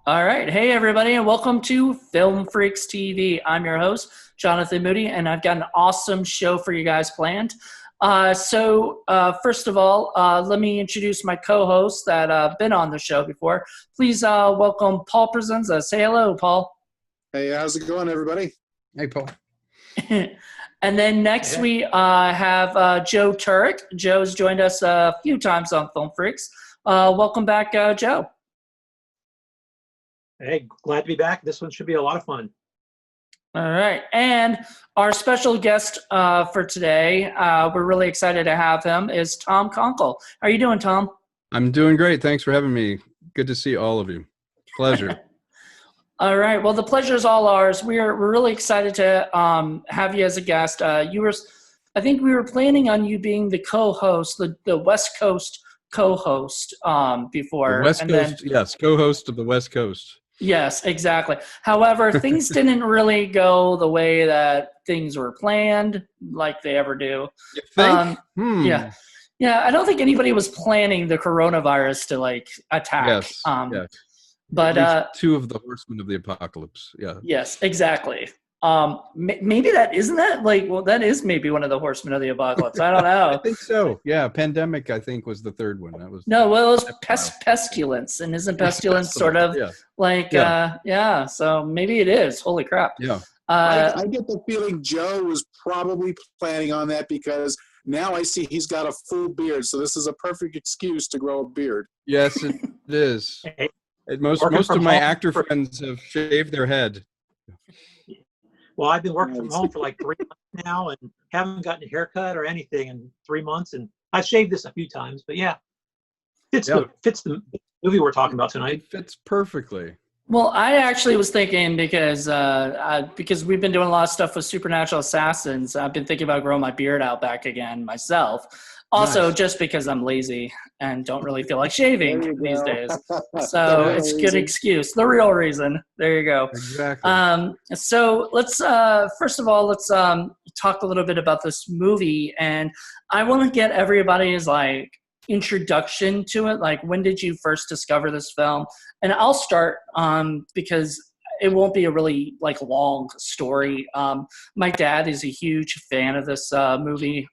All right. Hey, everybody, and welcome to Film Freaks TV. I'm your host, Jonathan Moody, and I've got an awesome show for you guys planned. First of all, let me introduce my co-hosts that have been on the show before. Please welcome Paul Presenza. Say hello, Paul. Hey, how's it going, everybody? Hey, Paul. And then next we have Joe Turek. Joe's joined us a few times on Film Freaks. Welcome back, Joe. Hey, glad to be back. This one should be a lot of fun. All right. And our special guest for today, we're really excited to have him, is Tom Konkle. How are you doing, Tom? I'm doing great. Thanks for having me. Good to see all of you. Pleasure. All right. Well, the pleasure is all ours. We're really excited to have you as a guest. I think we were planning on you being the co-host, the West Coast co-host before. The West Coast, yes, co-host of the West Coast. Yes, exactly. However, things didn't really go the way that things were planned, like they ever do. You think? Yeah. I don't think anybody was planning the coronavirus to attack. Yes. Yes. But two of the horsemen of the apocalypse. Yeah. Yes, exactly. Maybe that isn't that that is maybe one of the horsemen of the apocalypse. I don't know. I think so. Yeah, pandemic. I think was the third one. That was it was pestilence, and isn't pestilence sort of yeah? So maybe it is. Holy crap! Yeah. I get the feeling Joe was probably planning on that because now I see he's got a full beard, so this is a perfect excuse to grow a beard. Yes, it is. Most of my actor friends have shaved their head. Well, I've been working from home for like 3 months now and haven't gotten a haircut or anything in 3 months. And I've shaved this a few times, but yeah, fits the movie we're talking about tonight. It fits perfectly. Well, I actually was thinking because we've been doing a lot of stuff with Supernatural Assassins, I've been thinking about growing my beard out back again myself. Also, nice. Just because I'm lazy and don't really feel like shaving these days. So it's a good excuse. The real reason. There you go. Exactly. So let's, first of all, let's talk a little bit about this movie. And I want to get everybody's introduction to it. Like, when did you first discover this film? And I'll start because it won't be a really long story. My dad is a huge fan of this movie.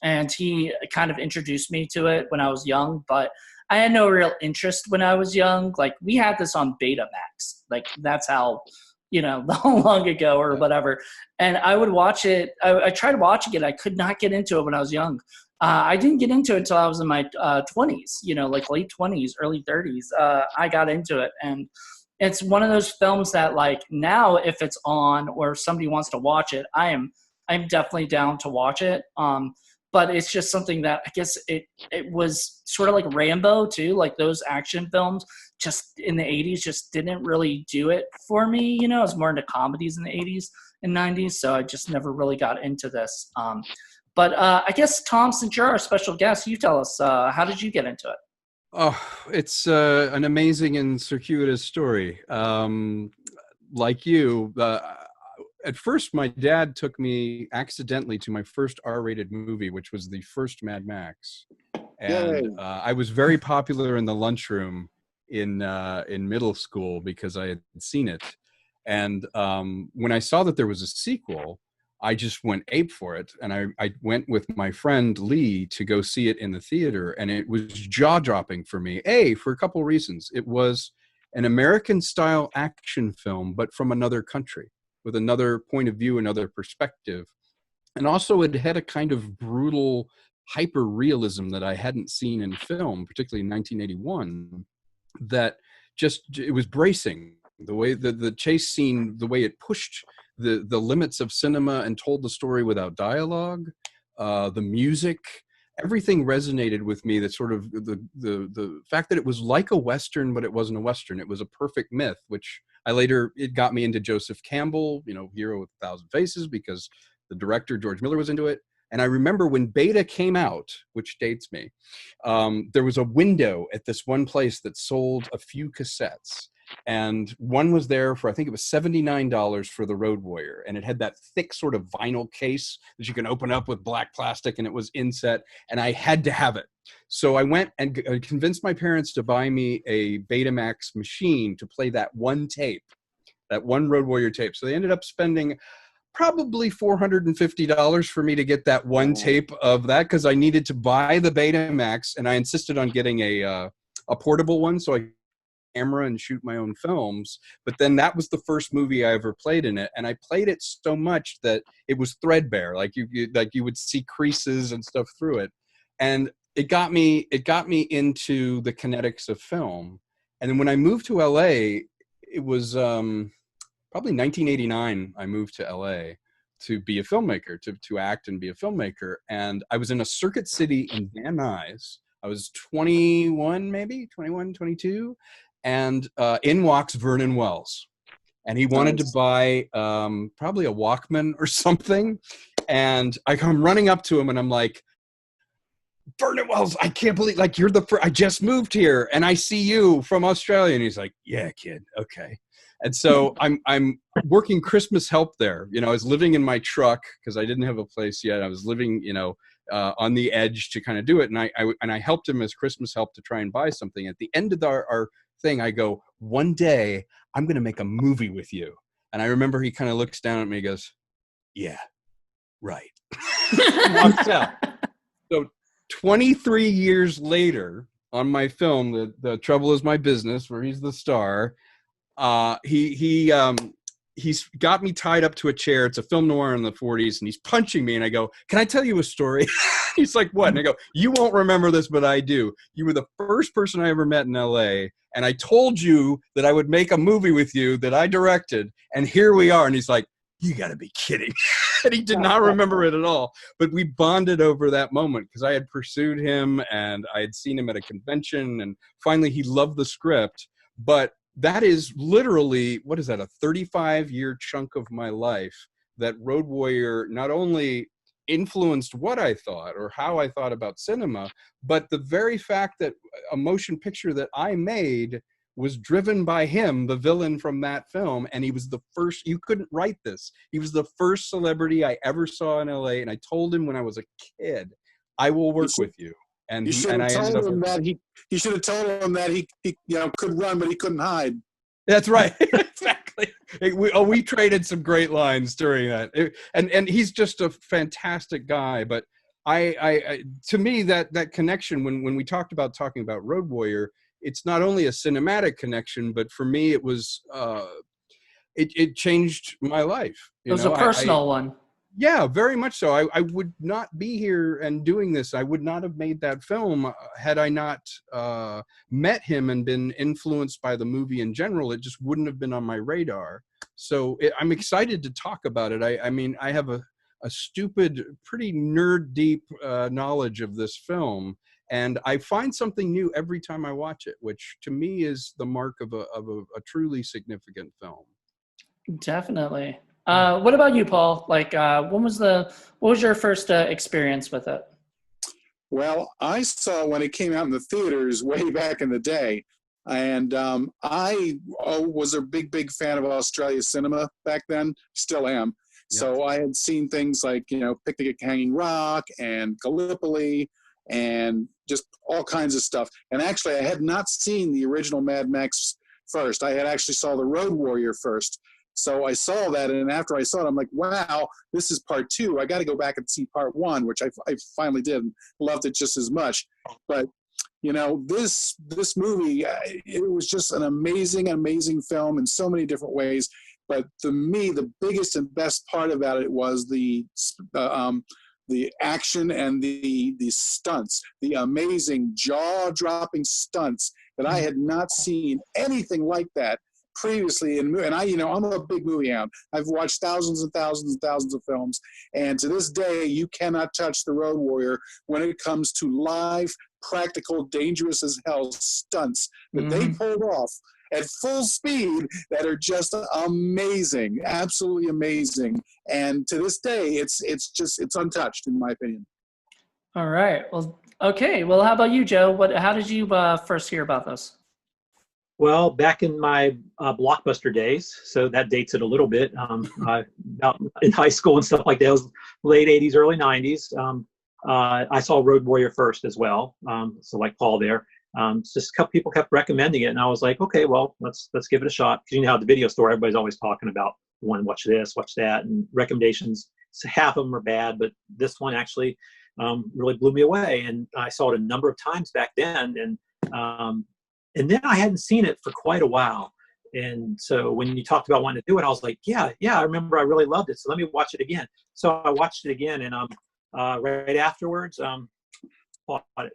And he kind of introduced me to it when I was young, but I had no real interest when I was young. We had this on Betamax. That's how, long ago or whatever. And I would watch it. I tried watching it. I could not get into it when I was young. I didn't get into it until I was in my 20s, late 20s, early 30s. I got into it. And it's one of those films that now if it's on or if somebody wants to watch it, I'm definitely down to watch it. But it's just something that I guess it was sort of like Rambo too, those action films just in the 80s just didn't really do it for me. I was more into comedies in the 80s and 90s, so I just never really got into this. But I guess, Tom, since you're our special guest, you tell us, how did you get into it? Oh, it's an amazing and circuitous story. Like you, at first, my dad took me accidentally to my first R-rated movie, which was the first Mad Max. And I was very popular in the lunchroom in middle school because I had seen it. And when I saw that there was a sequel, I just went ape for it. And I went with my friend Lee to go see it in the theater. And it was jaw-dropping for me, for a couple of reasons. It was an American-style action film, but from another country, with another point of view, another perspective. And also it had a kind of brutal hyper-realism that I hadn't seen in film, particularly in 1981, that it was bracing. The way the chase scene, the way it pushed the limits of cinema and told the story without dialogue, the music, everything resonated with me. That sort of the fact that it was like a Western, but it wasn't a Western. It was a perfect myth, which it got me into Joseph Campbell, Hero with a Thousand Faces, because the director, George Miller, was into it. And I remember when Beta came out, which dates me, there was a window at this one place that sold a few cassettes. And one was there for, I think it was $79 for the Road Warrior. And it had that thick sort of vinyl case that you can open up with black plastic, and it was inset. And I had to have it. So I went and convinced my parents to buy me a Betamax machine to play that one tape, that one Road Warrior tape. So they ended up spending probably $450 for me to get that one tape of that, because I needed to buy the Betamax, and I insisted on getting a portable one so I could camera and shoot my own films. But then that was the first movie I ever played in it, and I played it so much that it was threadbare, like you would see creases and stuff through it. And it got me into the kinetics of film. And then when I moved to LA, it was probably 1989, I moved to LA to be a filmmaker, to act and be a filmmaker. And I was in a circuit city in Van Nuys. I was 21, maybe 21, 22. And in walks Vernon Wells. And he wanted to buy probably a Walkman or something. And I come running up to him and I'm like, Vernon Wells, I can't believe, like, you're the first, I just moved here and I see you from Australia. And he's like, yeah, kid. Okay. And so I'm working Christmas help there. You know, I was living in my truck because I didn't have a place yet. I was living, on the edge to kind of do it. And I helped him as Christmas help to try and buy something. At the end of our thing, I go, one day I'm going to make a movie with you. And I remember he kind of looks down at me and goes, yeah, right. Walks out. So 23 years later on my film, The Trouble Is My Business, where he's the star, he's got me tied up to a chair. It's a film noir in the 40s, and he's punching me, and I go, can I tell you a story? He's like, what? And I go, you won't remember this, but I do. You were the first person I ever met in LA, and I told you that I would make a movie with you that I directed, and here we are. And he's like, you gotta be kidding. And he did not remember it at all. But we bonded over that moment because I had pursued him, and I had seen him at a convention, and finally he loved the script. But that is literally, what is that, a 35-year chunk of my life that Road Warrior not only influenced what I thought or how I thought about cinema, but the very fact that a motion picture that I made was driven by him, the villain from that film. And he was the first, you couldn't write this. He was the first celebrity I ever saw in LA. And I told him when I was a kid, I will work with you. And you should have told him that he should have told him that he could run, but he couldn't hide. That's right. Exactly. We traded some great lines during that. And he's just a fantastic guy. But I to me, that connection, when we talking about Road Warrior, it's not only a cinematic connection, but for me, it was, it changed my life. It was a personal one. Yeah, very much so. I would not be here and doing this. I would not have made that film had I not met him and been influenced by the movie in general. It just wouldn't have been on my radar. So I'm excited to talk about it. I mean, I have a stupid, pretty nerd deep knowledge of this film. And I find something new every time I watch it, which to me is the mark of a truly significant film. Definitely. What about you, Paul? Like, what was your first experience with it? Well, I saw when it came out in the theaters way back in the day. And I was a big fan of Australia cinema back then, still am. Yep. So I had seen things like, Picnic at Hanging Rock and Gallipoli and just all kinds of stuff. And actually, I had not seen the original Mad Max first. I had actually saw the Road Warrior first. So I saw that, and after I saw it, I'm like, wow, this is part two. I got to go back and see part one, which I finally did and loved it just as much. But, this movie, it was just an amazing film in so many different ways. But to me, the biggest and best part about it was the action and the stunts, the amazing jaw-dropping stunts that I had not seen anything like that previously and I'm a big movie hound. I've watched thousands and thousands and thousands of films, and to this day you cannot touch the Road Warrior when it comes to live, practical, dangerous as hell stunts that they pulled off at full speed that are just amazing, absolutely amazing. And to this day it's untouched in my opinion. All right. Well, okay. Well, how about you, Joe? How did you first hear about this? Well, back in my Blockbuster days, so that dates it a little bit. About in high school and stuff like that, it was late '80s, early '90s. I saw Road Warrior first as well. So like Paul there, just a couple people kept recommending it, and I was like, okay, well, let's give it a shot. Because you know how at the video store, everybody's always talking about one, watch this, watch that, and recommendations. So half of them are bad, but this one actually really blew me away, and I saw it a number of times back then, and then I hadn't seen it for quite a while. And so when you talked about wanting to do it, I was like, yeah, I remember I really loved it. So let me watch it again. So I watched it again, and right afterwards, bought it.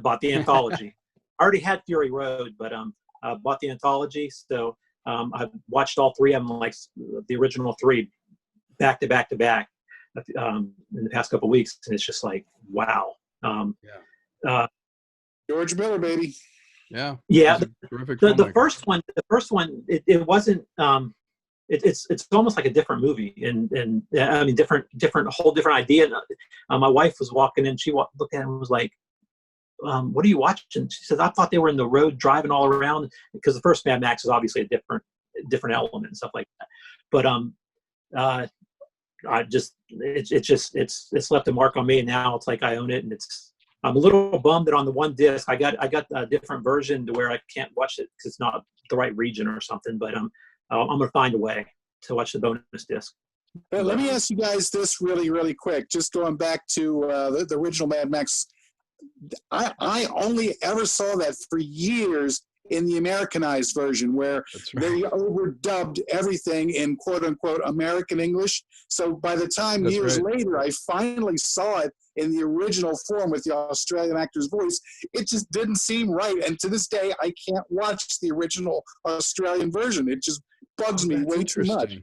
Bought the anthology. I already had Fury Road, but bought the anthology. So I've watched all three of them, like the original three, back to back to back in the past couple of weeks, and it's just like, wow. George Miller, baby. Yeah. The first one, it wasn't. It's almost like a different movie, and I mean, a whole different idea. My wife was walking in, she looked at it and was like, "What are you watching?" She says, "I thought they were in the road driving all around," because the first Mad Max is obviously a different element and stuff like that. But it's left a mark on me, and now it's like I own it, and I'm a little bummed that on the one disc I got a different version to where I can't watch it because it's not the right region or something. But I'm gonna find a way to watch the bonus disc. But let me ask you guys this really, really quick. Just going back to the original Mad Max, I only ever saw that for years in the Americanized version, where they overdubbed everything in quote unquote American English. So by the time years later I finally saw it in the original form with the Australian actor's voice, it just didn't seem right. And to this day, I can't watch the original Australian version. It just bugs me way too much.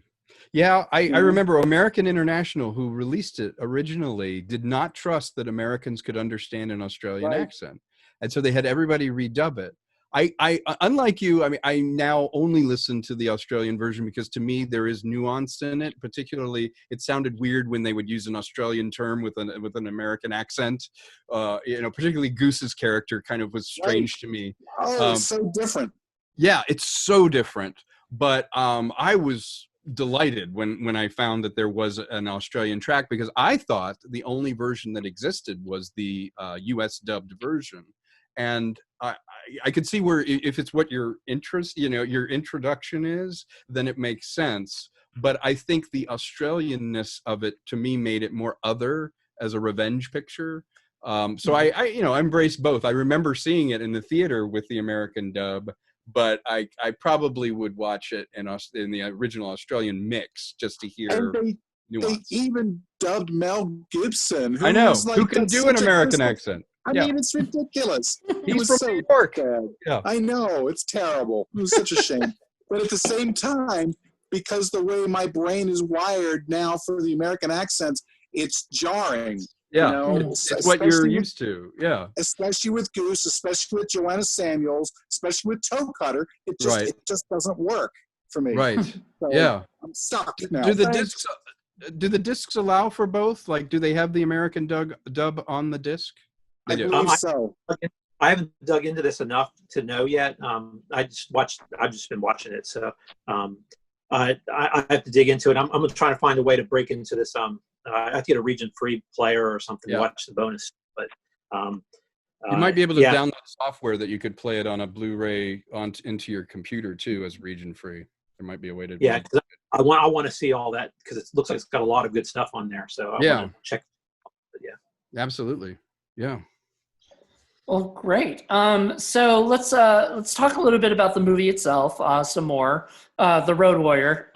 Yeah, I remember American International, who released it originally, did not trust that Americans could understand an Australian accent. And so they had everybody redub it. I unlike you, I mean, I now only listen to the Australian version because to me there is nuance in it. Particularly, it sounded weird when they would use an Australian term with an American accent. Particularly Goose's character kind of was strange to me. Oh, it's so different. Yeah, it's so different. But I was delighted when I found that there was an Australian track, because I thought the only version that existed was the US dubbed version. And I could see where if it's what your interest, your introduction is, then it makes sense. But I think the Australianness of it to me made it more other as a revenge picture. So I embrace both. I remember seeing it in the theater with the American dub, but I probably would watch it in the original Australian mix just to hear. And they even dubbed Mel Gibson. I know, who can do an American accent. I mean, it's ridiculous. He's from New York. Yeah. I know, it's terrible. It was such a shame. But at the same time, because the way my brain is wired now for the American accents, it's jarring. Yeah, it's what you're used to. Yeah, especially with Goose, especially with Joanna Samuels, especially with Toe Cutter. It just doesn't work for me. Right. So yeah. I'm stuck now. Do the discs allow for both? Like, do they have the American dub on the disc? I believe so. I haven't dug into this enough to know yet. I've just been watching it, so I have to dig into it. I'm gonna try to find a way to break into this. I have to get a region-free player or something to watch the bonus. But you might be able to download software that you could play it on a Blu-ray into your computer too as region-free. There might be a way to. Yeah, because I want to see all that, because it looks like it's got a lot of good stuff on there. So I want to check. But yeah, absolutely. Yeah. Well, great. So let's talk a little bit about the movie itself, some more. The Road Warrior.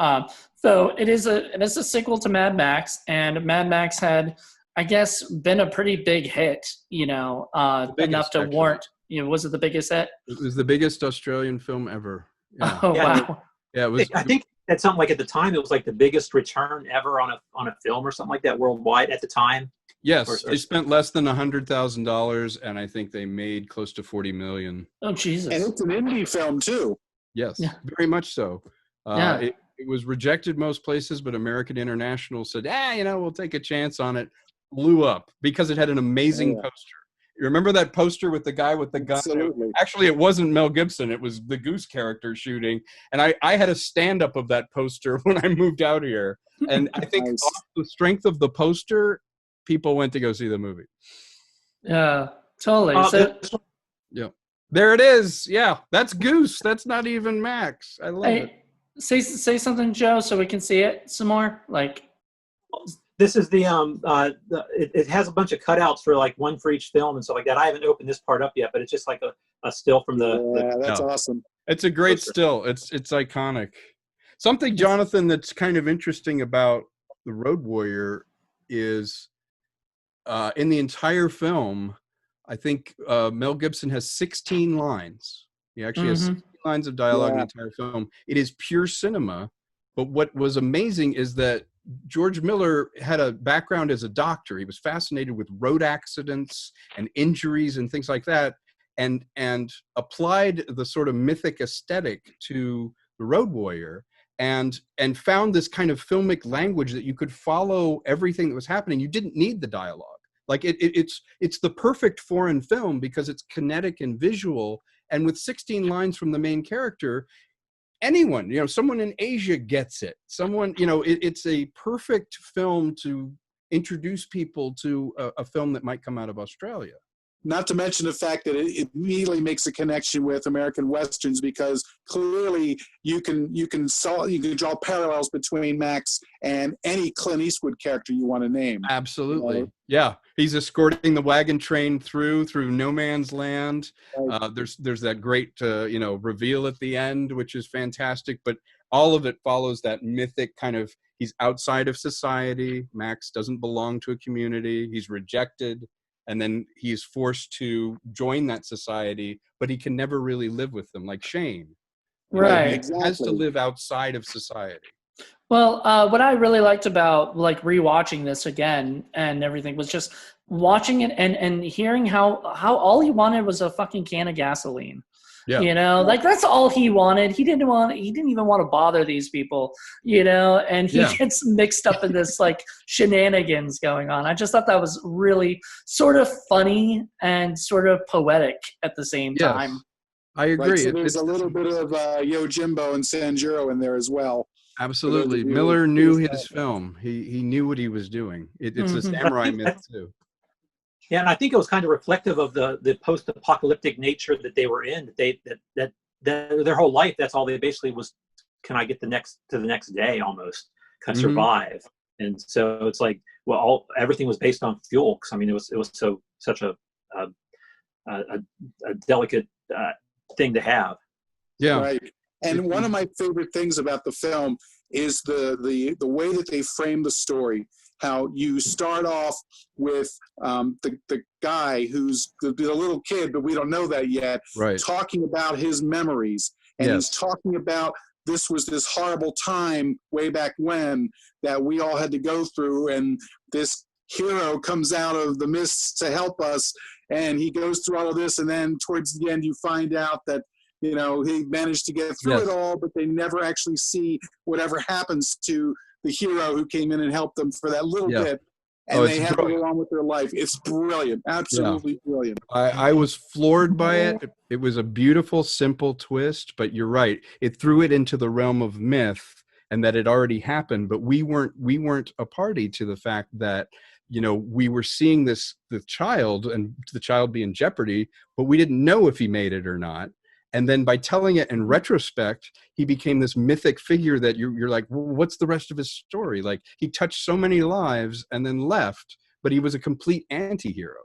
So it is a sequel to Mad Max, and Mad Max had, I guess, been a pretty big hit. Enough to warrant. Was it the biggest hit? It was the biggest Australian film ever. Yeah. Oh wow! Yeah, it was. I think that's something like at the time it was like the biggest return ever on a film or something like that worldwide at the time. Yes, they spent less than $100,000, and I think they made close to $40 million. Oh Jesus! And it's an indie film too. Yes, very much so. It was rejected most places, but American International said, we'll take a chance on it. Blew up because it had an amazing poster. You remember that poster with the guy with the gun? Absolutely. Actually, it wasn't Mel Gibson. It was the Goose character shooting. And I had a stand-up of that poster when I moved out here. And I think Nice. off the strength of the poster, people went to go see the movie. Yeah, totally. Yeah. There it is. Yeah, that's Goose. That's not even Max. I love it. Say something, Joe, so we can see it some more. Like, this is it has a bunch of cutouts for like one for each film and stuff like that. I haven't opened this part up yet, but it's just like a still from that's awesome. It's a great still. It's iconic. Something, Jonathan, that's kind of interesting about The Road Warrior is in the entire film, I think Mel Gibson has 16 lines. He actually has 16 lines of dialogue in the entire film. It is pure cinema. But what was amazing is that George Miller had a background as a doctor. He was fascinated with road accidents and injuries and things like that, and applied the sort of mythic aesthetic to The Road Warrior, and found this kind of filmic language that you could follow everything that was happening. You didn't need the dialogue. Like it's the perfect foreign film because it's kinetic and visual, and with 16 lines from the main character, anyone, someone in Asia gets it. Someone, it's a perfect film to introduce people to a film that might come out of Australia. Not to mention the fact that it immediately makes a connection with American Westerns, because clearly you can draw parallels between Max and any Clint Eastwood character you want to name. Absolutely. Yeah. He's escorting the wagon train through no man's land. Right. There's that great, reveal at the end, which is fantastic, but all of it follows that mythic kind of, he's outside of society. Max doesn't belong to a community. He's rejected. And then he's forced to join that society, but he can never really live with them, like Shane. right. He has to live outside of society. Well, what I really liked about like rewatching this again and everything was just watching it and hearing how all he wanted was a fucking can of gasoline. Yeah. Like that's all he wanted. He didn't even want to bother these people, and he gets mixed up in this like shenanigans going on. I just thought that was really sort of funny and sort of poetic at the same time. I agree. Right, so there's a little bit of Yojimbo and Sanjuro in there as well. Absolutely. Miller knew his film. He knew what he was doing. It's a samurai myth too. Yeah, and I think it was kind of reflective of the post-apocalyptic nature that they were in. That their whole life, that's all they basically was. Can I get to the next day almost? Can I survive? And so it's like, well, everything was based on fuel. Because I mean, it was such a delicate thing to have. Yeah. Right. And one of my favorite things about the film is the way that they frame the story. How you start off with the guy who's the little kid, but we don't know that yet, talking about his memories. And he's talking about this horrible time way back when that we all had to go through. And this hero comes out of the mists to help us. And he goes through all of this. And then towards the end, you find out that, he managed to get through it all, but they never actually see whatever happens to the hero who came in and helped them for that little bit, and they have to go on with their life. It's brilliant, absolutely brilliant. I was floored by it. It was a beautiful, simple twist, but you're right. It threw it into the realm of myth, and that it already happened. But we weren't a party to the fact that we were seeing the child, and the child be in jeopardy, but we didn't know if he made it or not. And then by telling it in retrospect, he became this mythic figure that you're like, well, what's the rest of his story? Like, he touched so many lives and then left, but he was a complete anti-hero.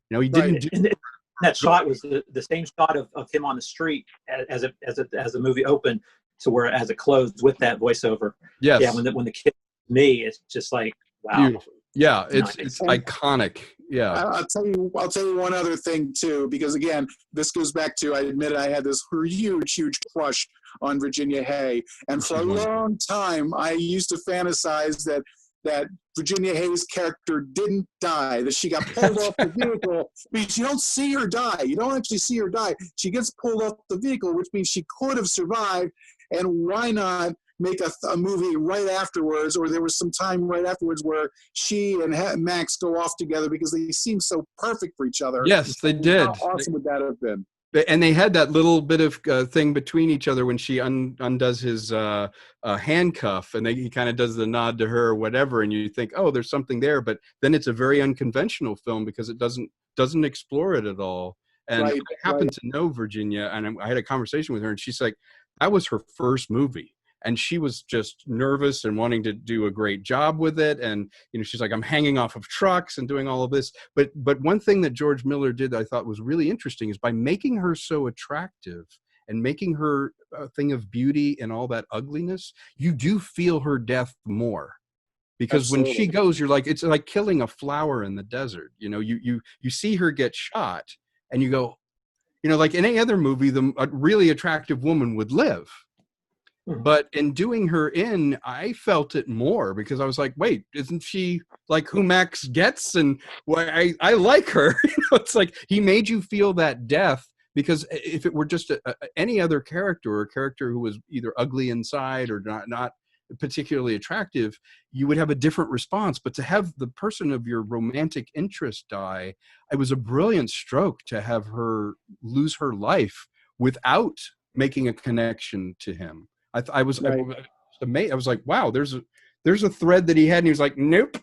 He didn't do. And that shot was the same shot of him on the street as the movie opened to where as it closed with that voiceover. Yes. Yeah. When the kid, me, it's just like, wow. Beautiful. Yeah. It's iconic. Yeah. I'll tell you one other thing too, because again, this goes back to, I admit I had this huge crush on Virginia Hay. And for a long time, I used to fantasize that Virginia Hay's character didn't die, that she got pulled off the vehicle, because you don't see her die. You don't actually see her die. She gets pulled off the vehicle, which means she could have survived. And why not make a movie right afterwards, or there was some time right afterwards where she and Max go off together because they seem so perfect for each other. Yes, they did. How awesome would that have been? And they had that little bit of thing between each other when she undoes his handcuff, and he kind of does the nod to her or whatever, and you think, oh, there's something there. But then it's a very unconventional film because it doesn't explore it at all. And Right, I happen to know Virginia, and I had a conversation with her, and she's like, that was her first movie. And she was just nervous and wanting to do a great job with it. And, she's like, I'm hanging off of trucks and doing all of this. But one thing that George Miller did that I thought was really interesting is by making her so attractive and making her a thing of beauty and all that ugliness, you do feel her death more. Because Absolutely. when she goes, you're like, it's like killing a flower in the desert. You see her get shot and you go, like in any other movie, a really attractive woman would live. But in doing her in, I felt it more because I was like, wait, isn't she like who Max gets? And I like her. It's like he made you feel that death, because if it were just any other character, or a character who was either ugly inside or not particularly attractive, you would have a different response. But to have the person of your romantic interest die, it was a brilliant stroke to have her lose her life without making a connection to him. I was amazed. I was like, wow, there's a thread that he had, and he was like, nope,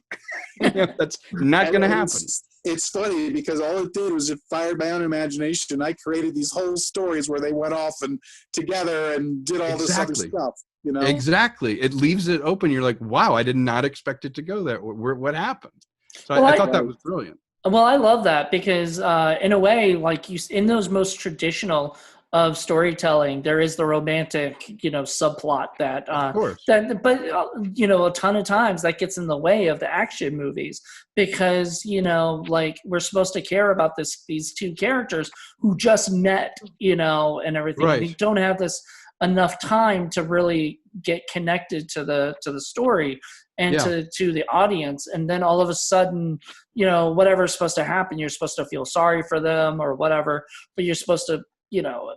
that's not going to happen. It's funny because all it did was it fired my own imagination. I created these whole stories where they went off and together and did all this other stuff. Exactly. It leaves it open. You're like, wow, I did not expect it to go there. What happened? So I thought that was brilliant. Well, I love that because in a way, like in those most traditional of storytelling, there is the romantic, subplot that, of course. but a ton of times that gets in the way of the action movies because, like we're supposed to care about these two characters who just met, and everything. Right. We don't have this enough time to really get connected to the story and to the audience. And then all of a sudden, whatever's supposed to happen, you're supposed to feel sorry for them or whatever, but you're supposed to,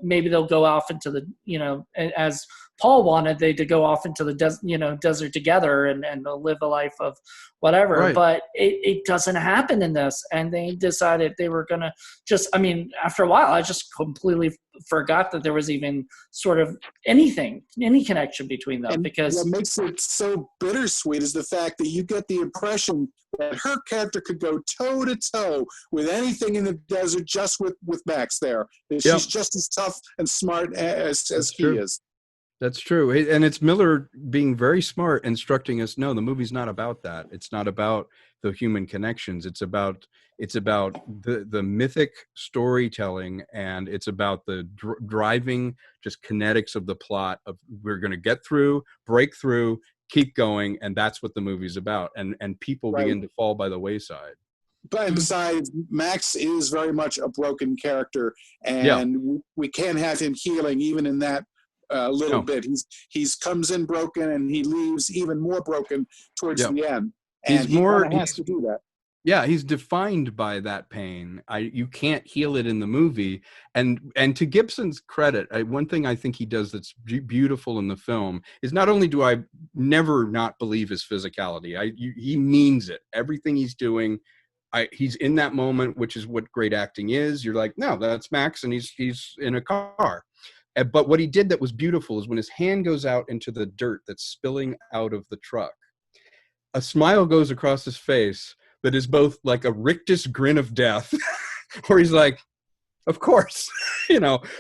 maybe they'll go off into the, as Paul wanted they to go off into the desert together and they'll live a life of whatever. Right. But it doesn't happen in this. And they decided they were going to after a while, I just completely forgot that there was even sort of any connection between them. And because what makes it so bittersweet is the fact that you get the impression that her character could go toe to toe with anything in the desert, just with Max there. She's just as tough and smart as he is. That's true. And it's Miller being very smart, instructing us, no, the movie's not about that. It's not about the human connections. It's about the mythic storytelling, and it's about the driving just kinetics of the plot of we're going to get through, break through, keep going, and that's what the movie's about. And people begin to fall by the wayside. But besides, Max is very much a broken character, and we can't have him healing even in that little bit. He's comes in broken and he leaves even more broken towards the end. And he has to do that. Yeah, he's defined by that pain. You can't heal it in the movie. And to Gibson's credit, one thing I think he does that's beautiful in the film is not only do I never not believe his physicality, he means it. Everything he's doing, he's in that moment, which is what great acting is. You're like, no, that's Max, and he's in a car. But what he did that was beautiful is when his hand goes out into the dirt that's spilling out of the truck, a smile goes across his face that is both like a rictus grin of death, where he's like, of course,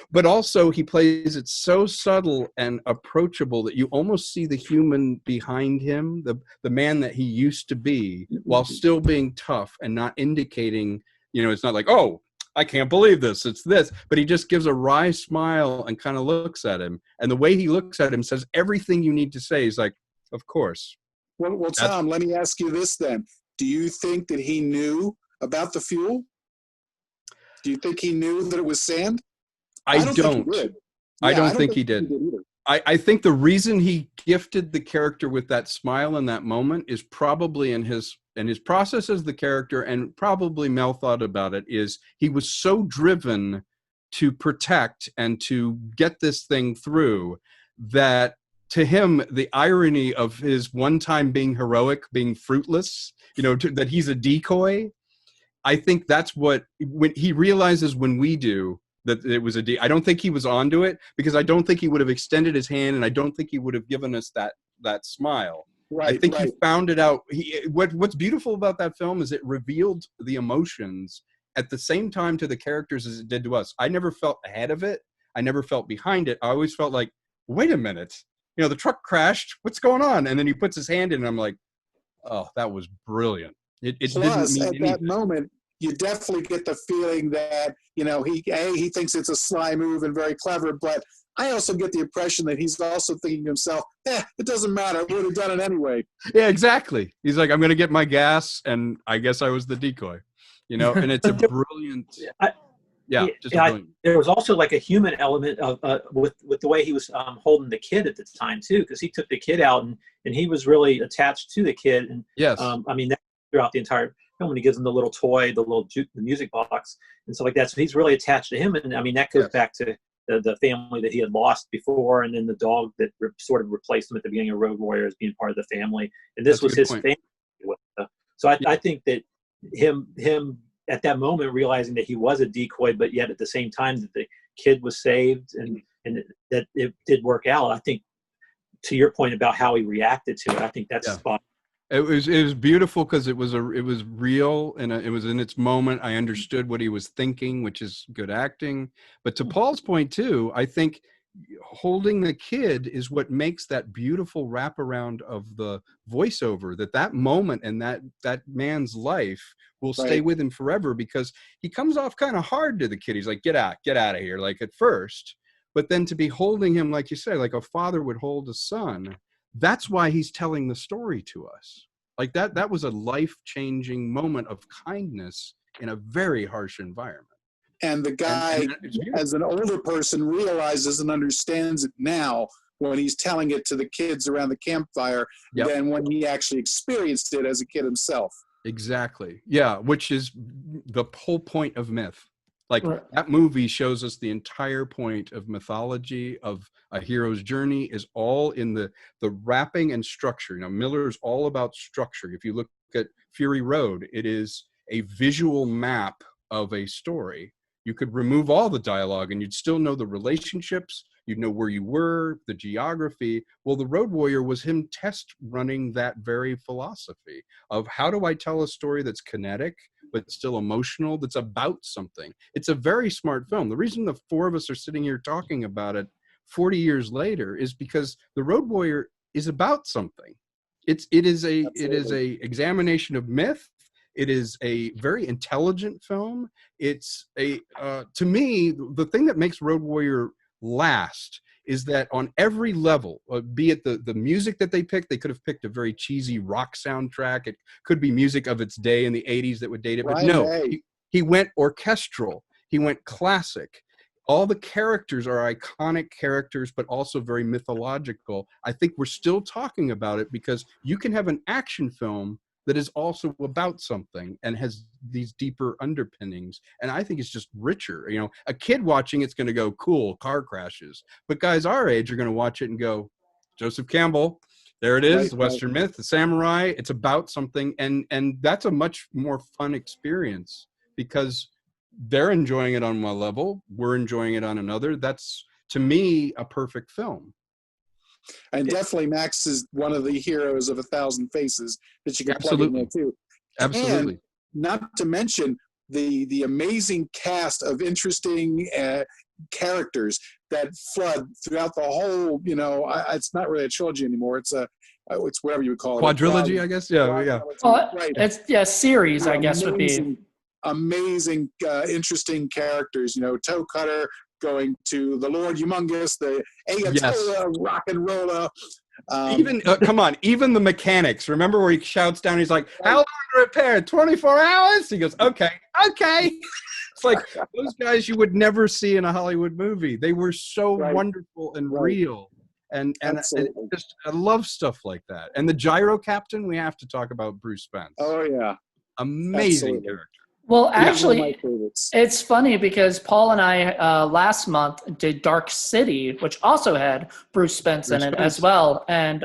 but also he plays it so subtle and approachable that you almost see the human behind him, the man that he used to be, while still being tough and not indicating, it's not like, oh, I can't believe this, it's this, but he just gives a wry smile and kind of looks at him. And the way he looks at him says everything you need to say. He's like, of course. Well, Tom, let me ask you this then. Do you think that he knew about the fuel? Do you think he knew that it was sand? I don't think he did. I think the reason he gifted the character with that smile in that moment is probably in his process as the character, and probably Mel thought about it, is he was so driven to protect and to get this thing through that to him, the irony of his one time being heroic, being fruitless, that he's a decoy. I think that's what, when he realizes, when we do, that it was I don't think he was onto it, because I don't think he would have extended his hand, and I don't think he would have given us that smile. Right, I think right. he found it out. What's beautiful about that film is it revealed the emotions at the same time to the characters as it did to us. I never felt ahead of it. I never felt behind it. I always felt like, wait a minute, the truck crashed. What's going on? And then he puts his hand in, and I'm like, oh, that was brilliant. It didn't mean at anything. That moment, you definitely get the feeling that, he thinks it's a sly move and very clever, but I also get the impression that he's also thinking to himself, it doesn't matter. We would have done it anyway. Yeah, exactly. He's like, I'm going to get my gas, and I guess I was the decoy, and it's a brilliant. There was also like a human element of with the way he was holding the kid at the time too, because he took the kid out and he was really attached to the kid. And yes, that throughout the entire film, when he gives him the little toy, the music box and stuff like that. So he's really attached to him, and that goes back to the family that he had lost before, and then the dog that sort of replaced him at the beginning of Road Warrior as being part of the family, and this was his family. So I think that him at that moment realizing that he was a decoy, but yet at the same time that the kid was saved and that it did work out. I think, to your point about how he reacted to it, I think that's spot. It was beautiful because it was real, and it was in its moment. I understood what he was thinking, which is good acting. But to Paul's point too, I think holding the kid is what makes that beautiful wraparound of the voiceover, that moment and that man's life will stay with him forever, because he comes off kind of hard to the kid. He's like, get out of here, like at first, but then to be holding him, like you said, like a father would hold a son, that's why he's telling the story to us. Like that was a life-changing moment of kindness in a very harsh environment. And the guy, as an older person, realizes and understands it now when he's telling it to the kids around the campfire than when he actually experienced it as a kid himself. Exactly. Yeah, which is the whole point of myth. Like that movie shows us the entire point of mythology, of a hero's journey, is all in the wrapping and structure. Miller's all about structure. If you look at Fury Road, it is a visual map of a story. You could remove all the dialogue and you'd still know the relationships. You'd know where you were, the geography. Well, the Road Warrior was him test running that very philosophy of, how do I tell a story that's kinetic, but still emotional, that's about something? It's a very smart film. The reason the four of us are sitting here talking about it 40 years later is because the Road Warrior is about something. It is a examination of myth. It is a very intelligent film. It's to me, the thing that makes Road Warrior last is that on every level, be it the music that they picked, they could have picked a very cheesy rock soundtrack. It could be music of its day in the 80s that would date it. But no, he went orchestral. He went classic. All the characters are iconic characters, but also very mythological. I think we're still talking about it because you can have an action film that is also about something and has these deeper underpinnings. And I think it's just richer. A kid watching it's going to go, cool, car crashes. But guys our age are going to watch it and go, Joseph Campbell, there it is, the Western myth, the samurai, it's about something. And that's a much more fun experience because they're enjoying it on one level, we're enjoying it on another. That's, to me, a perfect film. And definitely Max is one of the heroes of 1,000 Faces that you can plug in there too. Absolutely. And not to mention the amazing cast of interesting characters that flood throughout the whole, it's not really a trilogy anymore. It's whatever you would call it. Quadrilogy, I guess. Yeah. Well, it's series, I guess, would be. Amazing, interesting characters, Toe Cutter going to the Lord Humongous, the Ayatollah rock and roller. Even come on, even the mechanics. Remember where he shouts down? He's like, "How long to repair? 24 hours?" He goes, "Okay." It's like those guys you would never see in a Hollywood movie. They were so wonderful and real, and I love stuff like that. And the Gyro Captain, we have to talk about Bruce Spence. Oh yeah, amazing character. Well, Yeah. He's one of my actually, favorites. it's funny because Paul and I last month did Dark City, which also had Bruce Spence in Bruce it as Spence. well. And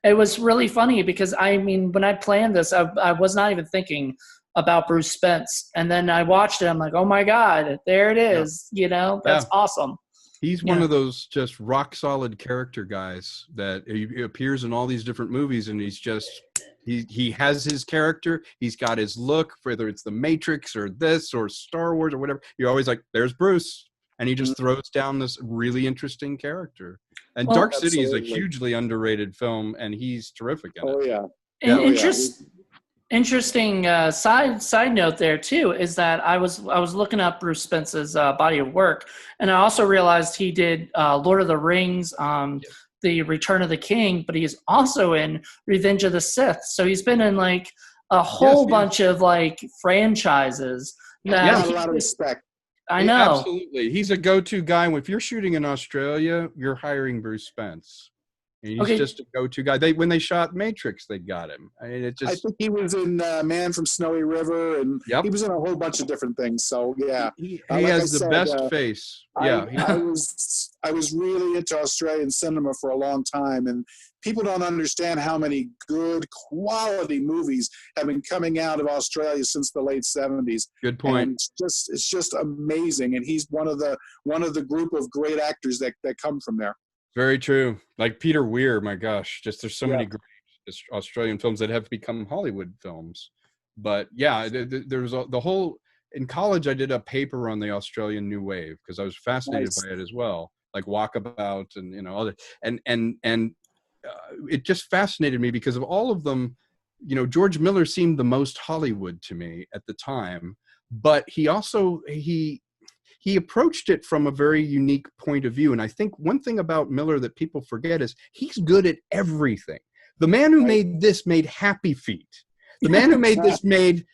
it was really funny because, I mean, when I planned this, I was not even thinking about Bruce Spence. And then I watched it. I'm like, oh my God, there it Yeah. is. You know, Yeah. that's awesome. He's one Yeah. of those just rock solid character guys that he appears in all these different movies, and he has his character. He's got his look, whether it's The Matrix or this or Star Wars or whatever. You're always like, there's Bruce, and he just throws down this really interesting character. And Well, Dark City is a absolutely. hugely underrated film, and he's terrific in it. Oh yeah. And Oh, yeah. interesting side note there too is that I was looking up Bruce Spence's body of work, and I also realized he did Lord of the Rings, The Return of the King, but he is also in Revenge of the Sith. So he's been in like a whole bunch of like franchises that Yeah. Got a lot of respect. I know. Absolutely. He's a go-to guy. If you're shooting in Australia, you're hiring Bruce Spence. And he's Okay. just a go-to guy. When they shot Matrix, they got him. I mean, it I just think he was in Man from Snowy River, and Yep. he was in a whole bunch of different things. So yeah, he like has I the said, best face. Yeah. I was really into Australian cinema for a long time, and people don't understand how many good quality movies have been coming out of Australia since the late 70s. Good point. And it's just amazing, and he's one of the group of great actors that come from there. Very true. Like Peter Weir, my gosh, just there's so Yeah. many great Australian films that have become Hollywood films. But yeah, there's the whole. In college, I did a paper on the Australian New Wave because I was fascinated Nice. by it as well, like Walkabout and all that. And it just fascinated me because of all of them. George Miller seemed the most Hollywood to me at the time, but he also he approached it from a very unique point of view. And I think one thing about Miller that people forget is he's good at everything. The man who made this made Happy Feet. The man who made this made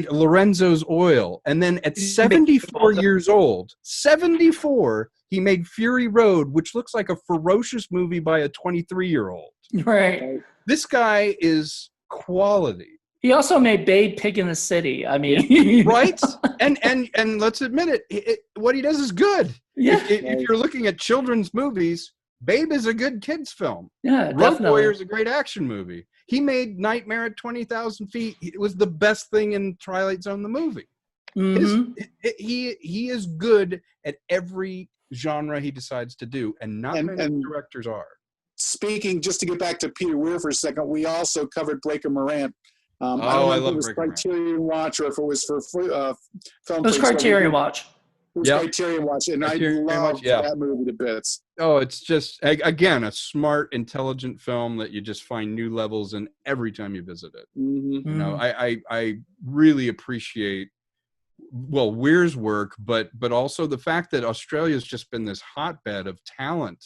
Lorenzo's Oil. And then at 74 years old, 74, he made Fury Road, which looks like a ferocious movie by a 23-year-old. Right. This guy is quality. He also made Babe Pig in the City. I mean, Right? And let's admit it, what he does is good. Yeah. If you're looking at children's movies, Babe is a good kids film. Yeah, Road definitely. Warrior is a great action movie. He made Nightmare at 20,000 Feet. It was the best thing in Twilight Zone, the movie. Mhm. He is good at every genre he decides to do, and not many directors are. Speaking, just to get back to Peter Weir for a second, we also covered Breaker Morant. I don't know I if love it was Breaker Morant. Criterion Watch or if it was for film. It was Criterion Watch. It was Yep. Criterion Watch, and Criterion I Watch, loved yeah. that movie to bits. Oh, it's just, again, a smart, intelligent film that you just find new levels in every time you visit it. Mm-hmm. You know, I really appreciate, well, Weir's work, but also the fact that Australia's just been this hotbed of talent,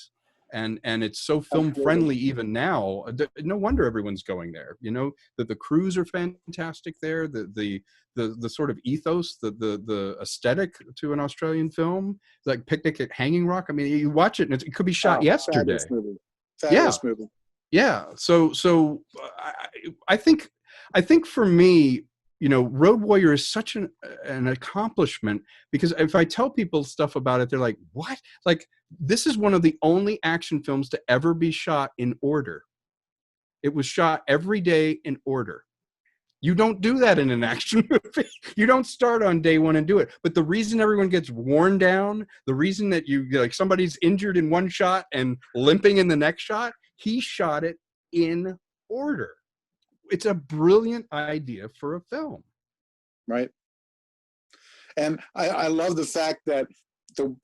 and it's so film friendly even now. No wonder everyone's going there. You know, that the crews are fantastic there. The sort of ethos, the aesthetic to an Australian film, like Picnic at Hanging Rock. I mean, you watch it and it could be shot yesterday. Fabulous movie. Yeah. So I think for me, you know, Road Warrior is such an accomplishment, because if I tell people stuff about it, they're like, what? Like, this is one of the only action films to ever be shot in order. It was shot every day in order. You don't do that in an action movie. You don't start on day one and do it. But the reason everyone gets worn down, the reason that somebody's injured in one shot and limping in the next shot, he shot it in order. It's a brilliant idea for a film. Right. And I love the fact that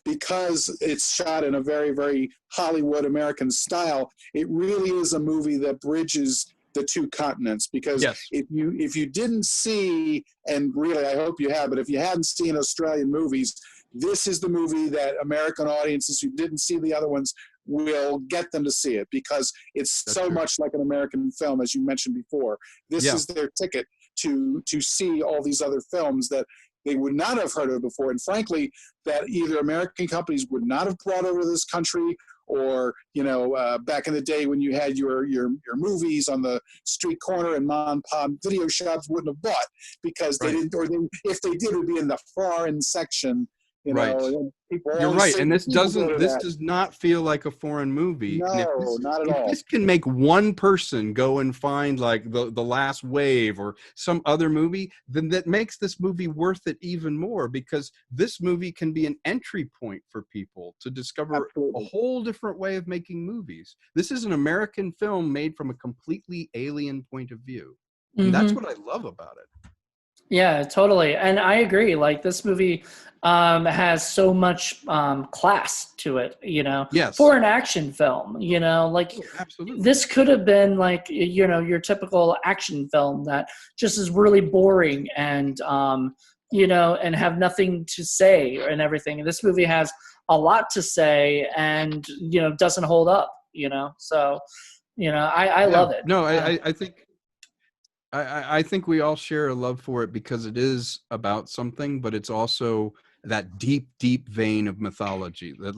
because it's shot in a very, very Hollywood American style, it really is a movie that bridges the two continents. Because if you didn't see, and really I hope you have, but if you hadn't seen Australian movies, this is the movie that American audiences who didn't see the other ones will get them to see it, because it's much like an American film, as you mentioned before. This is their ticket to see all these other films that they would not have heard of before, and frankly, that either American companies would not have brought over to this country, or back in the day when you had your movies on the street corner and mom and pop video shops wouldn't have bought because they didn't, or if they did, it would be in the foreign section. Right. You're right, and this does not feel like a foreign movie. No, not at all. If this can make one person go and find like the Last Wave or some other movie, then that makes this movie worth it even more, because this movie can be an entry point for people to discover a whole different way of making movies. This is an American film made from a completely alien point of view, and that's what I love about it. Yeah, totally. And I agree. Like, this movie has so much class to it, Yes. for an action film, like Absolutely. This could have been like, your typical action film that just is really boring and, and have nothing to say and everything. And this movie has a lot to say and, doesn't hold up, so, I love it. No, I think we all share a love for it because it is about something, but it's also that deep vein of mythology that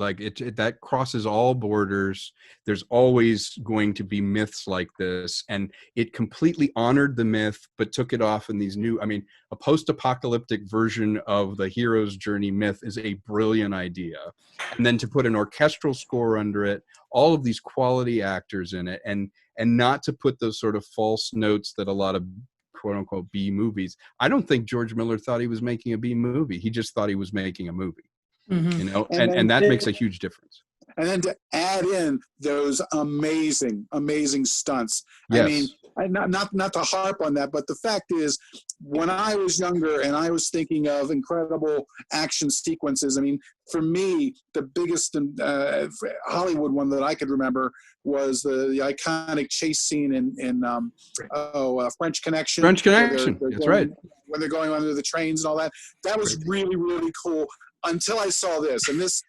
that crosses all borders. There's always going to be myths like this, and it completely honored the myth, but took it off in these new, a post-apocalyptic version of the hero's journey myth is a brilliant idea. And then to put an orchestral score under it, all of these quality actors in it, and not to put those sort of false notes that a lot of quote unquote B movies. I don't think George Miller thought he was making a B movie. He just thought he was making a movie, and that makes a huge difference. And then to add in those amazing stunts. Yes. Not to harp on that, but the fact is, when I was younger and I was thinking of incredible action sequences, for me, the biggest Hollywood one that I could remember was the iconic chase scene in French Connection. French Connection, that's right. When they're going under the trains and all that. That was really, really cool until I saw this. And this,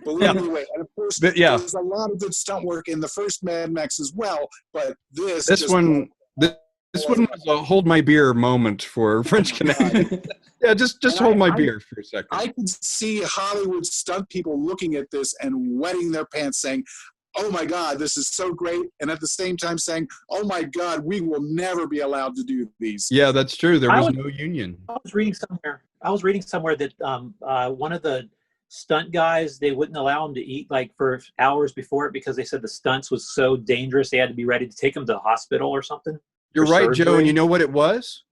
blew me away. And of course, there's a lot of good stunt work in the first Mad Max as well, but this one was a hold my beer moment for French Connection. Yeah, just hold my beer for a second. I could see Hollywood stunt people looking at this and wetting their pants, saying, "Oh my God, this is so great," and at the same time saying, "Oh my God, we will never be allowed to do these." Yeah, that's true. There was no union. I was reading somewhere that one of the stunt guys, they wouldn't allow him to eat like for hours before it because they said the stunts was so dangerous. They had to be ready to take him to the hospital or something. You're right, surgery. Joe. And you know what it was?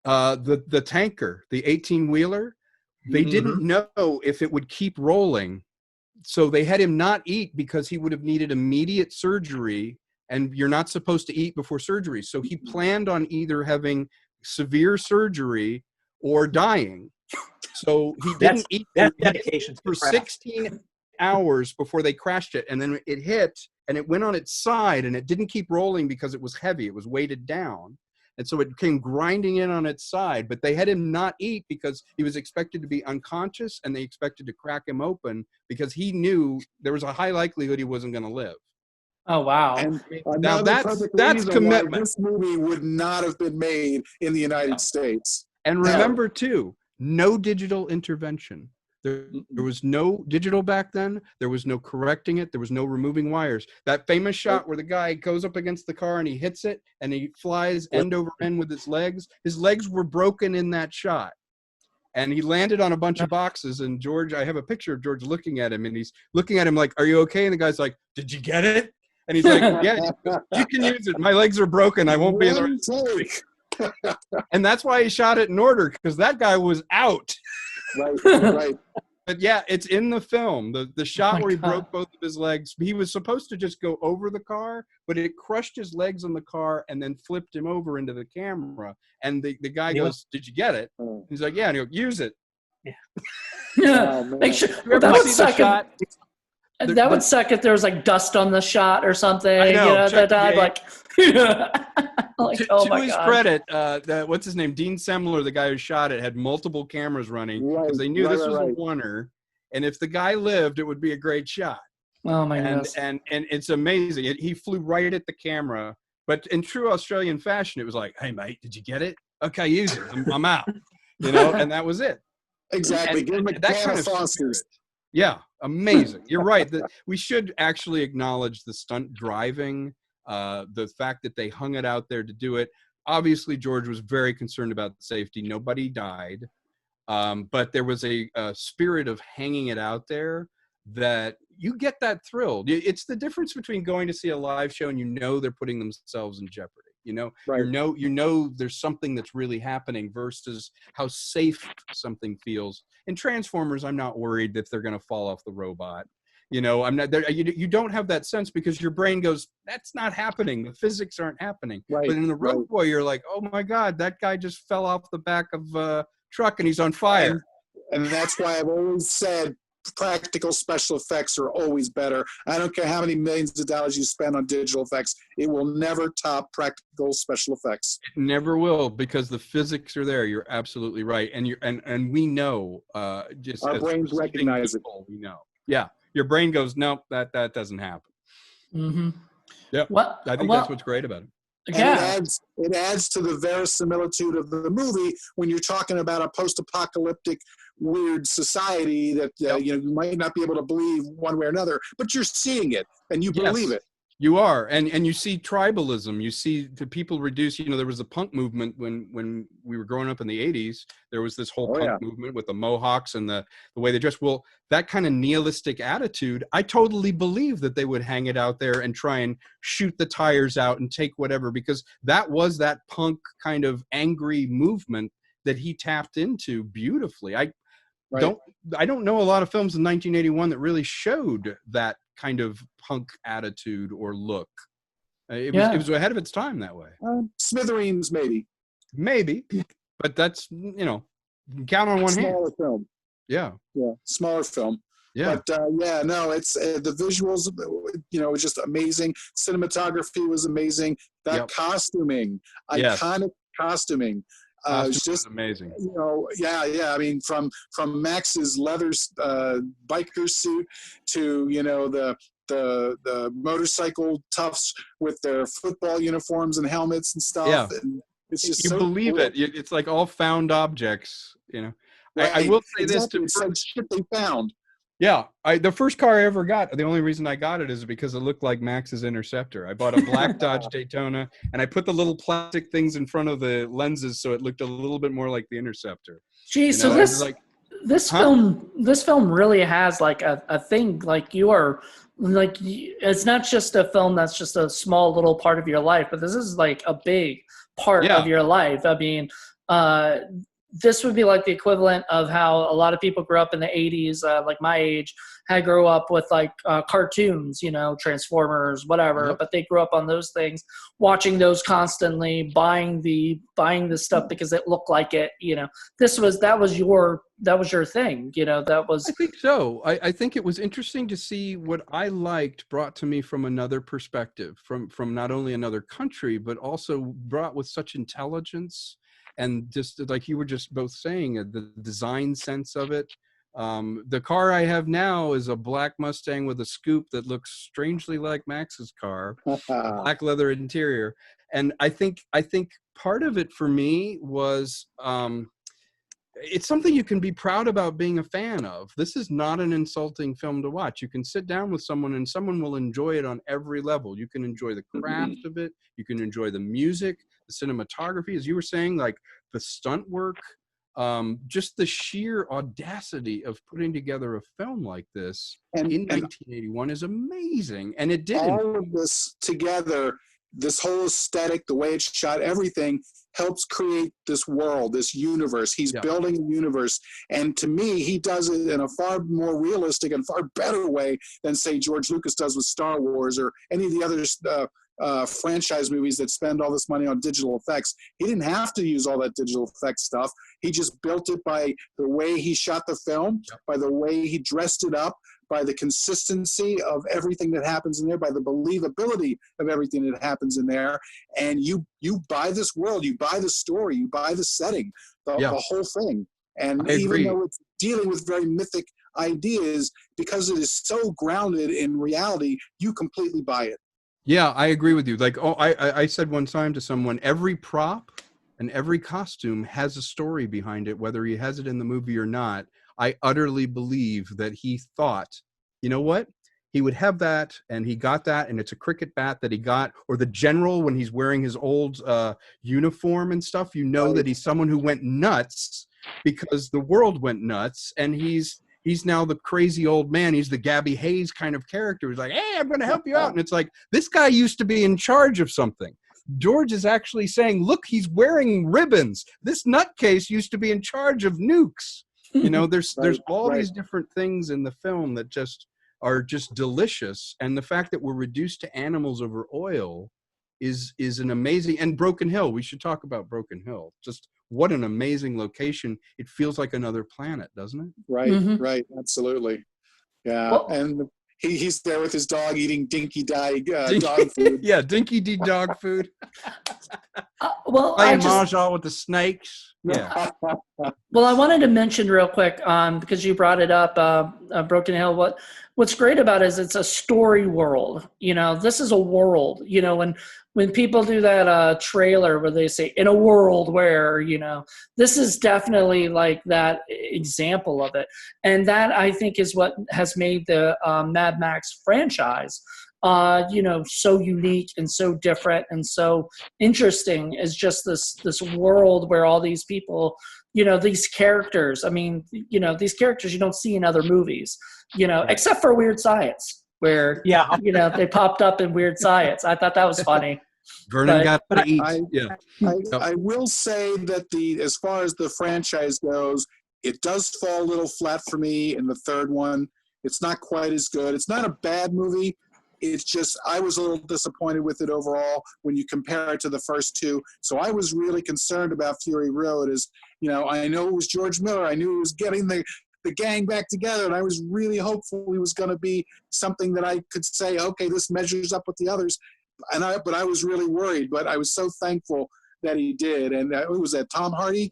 The tanker, the 18-wheeler, they didn't know if it would keep rolling. So they had him not eat because he would have needed immediate surgery, and you're not supposed to eat before surgery. So he planned on either having severe surgery or dying. So he didn't eat for 16 hours before they crashed it. And then it hit and it went on its side, and it didn't keep rolling because it was heavy. It was weighted down. And so it came grinding in on its side, but they had him not eat because he was expected to be unconscious, and they expected to crack him open because he knew there was a high likelihood he wasn't going to live. Oh, wow. And now that's commitment. This movie would not have been made in the United States. And remember, too, no digital intervention. There was no digital back then. There was no correcting it. There was no removing wires. That famous shot where the guy goes up against the car and he hits it and he flies end over end with his legs. His legs were broken in that shot. And he landed on a bunch of boxes. And George, I have a picture of George looking at him, and he's looking at him like, "Are you okay?" And the guy's like, "Did you get it?" And he's like, "Yeah, you can use it. My legs are broken. I won't be able to." And that's why he shot it in order, because that guy was out. Right. But yeah, it's in the film. The shot where he broke both of his legs. He was supposed to just go over the car, but it crushed his legs on the car and then flipped him over into the camera. And the guy goes, "Did you get it?" He's like, "Yeah." And he goes, "Use it." Yeah. Make sure. That would suck. That would suck if there was like dust on the shot or something. I know. Oh to his credit, what's his name? Dean Semler, the guy who shot it, had multiple cameras running because they knew this was a oneer, and if the guy lived, it would be a great shot. Oh my goodness! And it's amazing. He flew right at the camera, but in true Australian fashion, it was like, "Hey mate, did you get it? Okay, use it. I'm out." And that was it. Exactly. Give him a can of Foster's. Yeah, amazing. You're right. We should actually acknowledge the stunt driving, the fact that they hung it out there to do it. Obviously, George was very concerned about safety. Nobody died. But there was a spirit of hanging it out there that you get that thrill. It's the difference between going to see a live show and they're putting themselves in jeopardy. Right. There's something that's really happening versus how safe something feels. In Transformers, I'm not worried if they're going to fall off the robot. I'm not there. You don't have that sense because your brain goes, that's not happening. The physics aren't happening. Right. But in the Road Boy, you're like, oh my God, that guy just fell off the back of truck and he's on fire. And that's why I've always said practical special effects are always better. I don't care how many millions of dollars you spend on digital effects, it will never top practical special effects. It never will, because the physics are there. You're absolutely right. And we know, just our brains recognize people, we know. Yeah, your brain goes, nope, that doesn't happen. Mm-hmm. Yeah, I think that's what's great about it. Yeah. And it adds to the verisimilitude of the movie when you're talking about a post-apocalyptic weird society that you might not be able to believe one way or another, but you're seeing it and you believe it. You are, and you see tribalism. You see the people reduce. There was a punk movement when we were growing up in the '80s. There was this whole punk movement with the Mohawks and the way they dress. Well, that kind of nihilistic attitude, I totally believe that they would hang it out there and try and shoot the tires out and take whatever, because that was that punk kind of angry movement that he tapped into beautifully. I don't know a lot of films in 1981 that really showed that kind of punk attitude or look. It was ahead of its time that way. Smithereens, maybe, but that's count on one hand. Smaller film. Yeah, smaller film. Yeah, but it's the visuals. It was just amazing. Cinematography was amazing. That costuming, iconic costuming. It was just amazing. I mean, from Max's leather biker suit to the motorcycle toughs with their football uniforms and helmets and stuff. Yeah, and it's just you so believe cool. it. It's like all found objects. Right. I will say exactly. this: it's like shit they found. Yeah, the first car I ever got, the only reason I got it is because it looked like Max's Interceptor. I bought a black Dodge Daytona, and I put the little plastic things in front of the lenses so it looked a little bit more like the Interceptor. Geez, so this film really has like a thing. Like you are, like it's not just a film that's just a small little part of your life, but this is like a big part of your life. I mean, this would be like the equivalent of how a lot of people grew up in the 80s, like my age, had grew up with like cartoons, Transformers, whatever. But they grew up on those things, watching those constantly, buying the stuff because it looked like it. That was your thing. That was. I think so. I think it was interesting to see what I liked brought to me from another perspective, from not only another country, but also brought with such intelligence. And just like you were just both saying, the design sense of it. The car I have now is a black Mustang with a scoop that looks strangely like Max's car, black leather interior. And I think part of it for me was it's something you can be proud about being a fan of. This is not an insulting film to watch. You can sit down with someone and someone will enjoy it on every level. You can enjoy the craft of it. You can enjoy the music, the cinematography, as you were saying, like the stunt work, just the sheer audacity of putting together a film like this in 1981 is amazing. And it did. All of this together, this whole aesthetic, the way it's shot, everything helps create this world, this universe. He's building a universe. And to me, he does it in a far more realistic and far better way than, say, George Lucas does with Star Wars or any of the other franchise movies that spend all this money on digital effects. He didn't have to use all that digital effects stuff. He just built it by the way he shot the film, by the way he dressed it up, by the consistency of everything that happens in there, by the believability of everything that happens in there. And you buy this world, you buy the story, you buy the setting, the whole thing. And even though it's dealing with very mythic ideas, because it is so grounded in reality, you completely buy it. Yeah, I agree with you. Like, I said one time to someone, every prop and every costume has a story behind it, whether he has it in the movie or not. I utterly believe that he thought, you know what? He would have that, and he got that, and it's a cricket bat that he got, or the general when he's wearing his old uniform and stuff. You know that he's someone who went nuts because the world went nuts, and he's now the crazy old man. He's the Gabby Hayes kind of character. He's like, hey, I'm going to help you out. And it's like, this guy used to be in charge of something. George is actually saying, look, he's wearing ribbons. This nutcase used to be in charge of nukes. You know, there's all these different things in the film that just are just delicious. And the fact that we're reduced to animals over oil is an amazing, and Broken Hill, we should talk about Broken Hill. Just what an amazing location. It feels like another planet, doesn't it? Right, right, absolutely. Yeah, well, and he's there with his dog eating dinky dog food. Yeah, dinky dog food. Well, playing mahjong with the snakes. Yeah. Well, I wanted to mention real quick, because you brought it up, Broken Hill. What's great about it is it's a story world. You know, this is a world. You know, when people do that trailer where they say in a world where, you know, this is definitely like that example of it. And that, I think, is what has made the Mad Max franchise, you know, so unique and so different and so interesting, is just this world where all these people, you know, these characters, I mean, you know, these characters you don't see in other movies, you know, except for Weird Science, where, you know, they popped up in Weird Science. I thought that was funny. Vernon got to eat. I will say that as far as the franchise goes, it does fall a little flat for me in the third one. It's not quite as good. It's not a bad movie. It's just, I was a little disappointed with it overall when you compare it to the first two. So I was really concerned about Fury Road. You know, I know it was George Miller. I knew he was getting the gang back together, and I was really hopeful he was going to be something that I could say, okay, this measures up with the others. But I was really worried. But I was so thankful that he did. And who was that, Tom Hardy?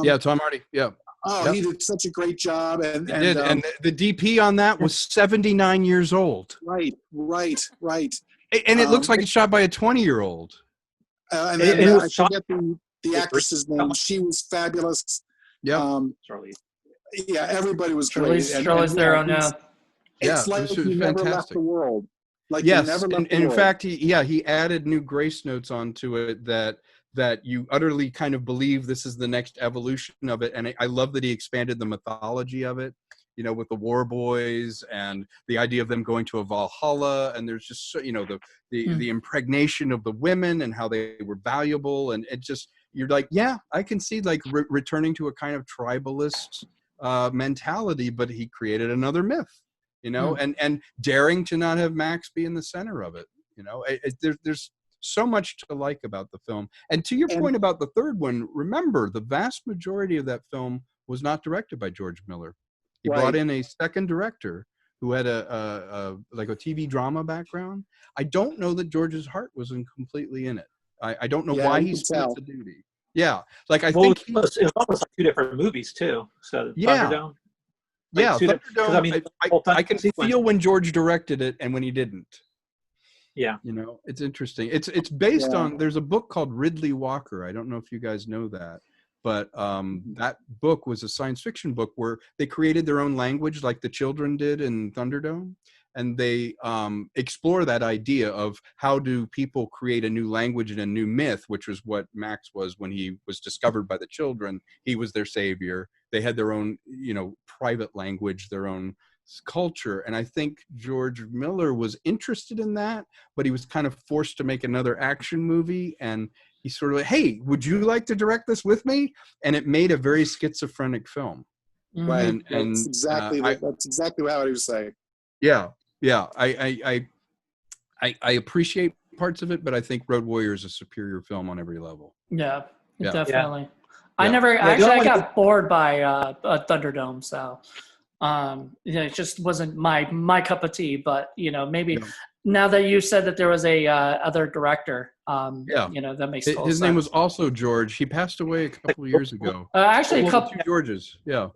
Yeah, Tom Hardy. Yeah. Oh, he did such a great job. And the DP on that was 79 years old. Right. And it looks like it's shot by a 20-year-old. And then I forget the actress's name. She was fabulous. Yeah. Charlie. Yeah, everybody was great. Charlie's there on now. It's like he never left the world. Like yes, he never left the in world. fact, he added new grace notes onto it that you utterly kind of believe this is the next evolution of it. And I love that he expanded the mythology of it, you know, with the war boys and the idea of them going to a Valhalla. And there's just, you know, the impregnation of the women and how they were valuable. And it just, you're like, yeah, I can see like returning to a kind of tribalist mentality, but he created another myth, you know, and daring to not have Max be in the center of it. You know, there's so much to like about the film. And to your point about the third one, remember, the vast majority of that film was not directed by George Miller. He brought in a second director who had a TV drama background. I don't know that George's heart wasn't completely in it. I don't know why he split the duty. Yeah, like I think it was almost like two different movies too. So Thunderdome. Yeah, Thunderdome. I mean, I can feel when George directed it and when he didn't. Yeah, you know, it's interesting. It's based on. There's a book called Ridley Walker. I don't know if you guys know that, but that book was a science fiction book where they created their own language, like the children did in Thunderdome, and they explore that idea of how do people create a new language and a new myth, which was what Max was when he was discovered by the children. He was their savior. They had their own, you know, private language, their own culture. And I think George Miller was interested in that, but he was kind of forced to make another action movie. And he sort of like, hey, would you like to direct this with me? And it made a very schizophrenic film. Right. And that's exactly what he was saying. Yeah. Yeah. I appreciate parts of it, but I think Road Warrior is a superior film on every level. Yeah, definitely. Yeah. I got bored by Thunderdome, so it just wasn't my cup of tea. But you know, maybe now that you said that there was a other director, you know, that makes total his sense. name was also George. He passed away a couple of years ago. Actually, a couple two Georges. Yeah.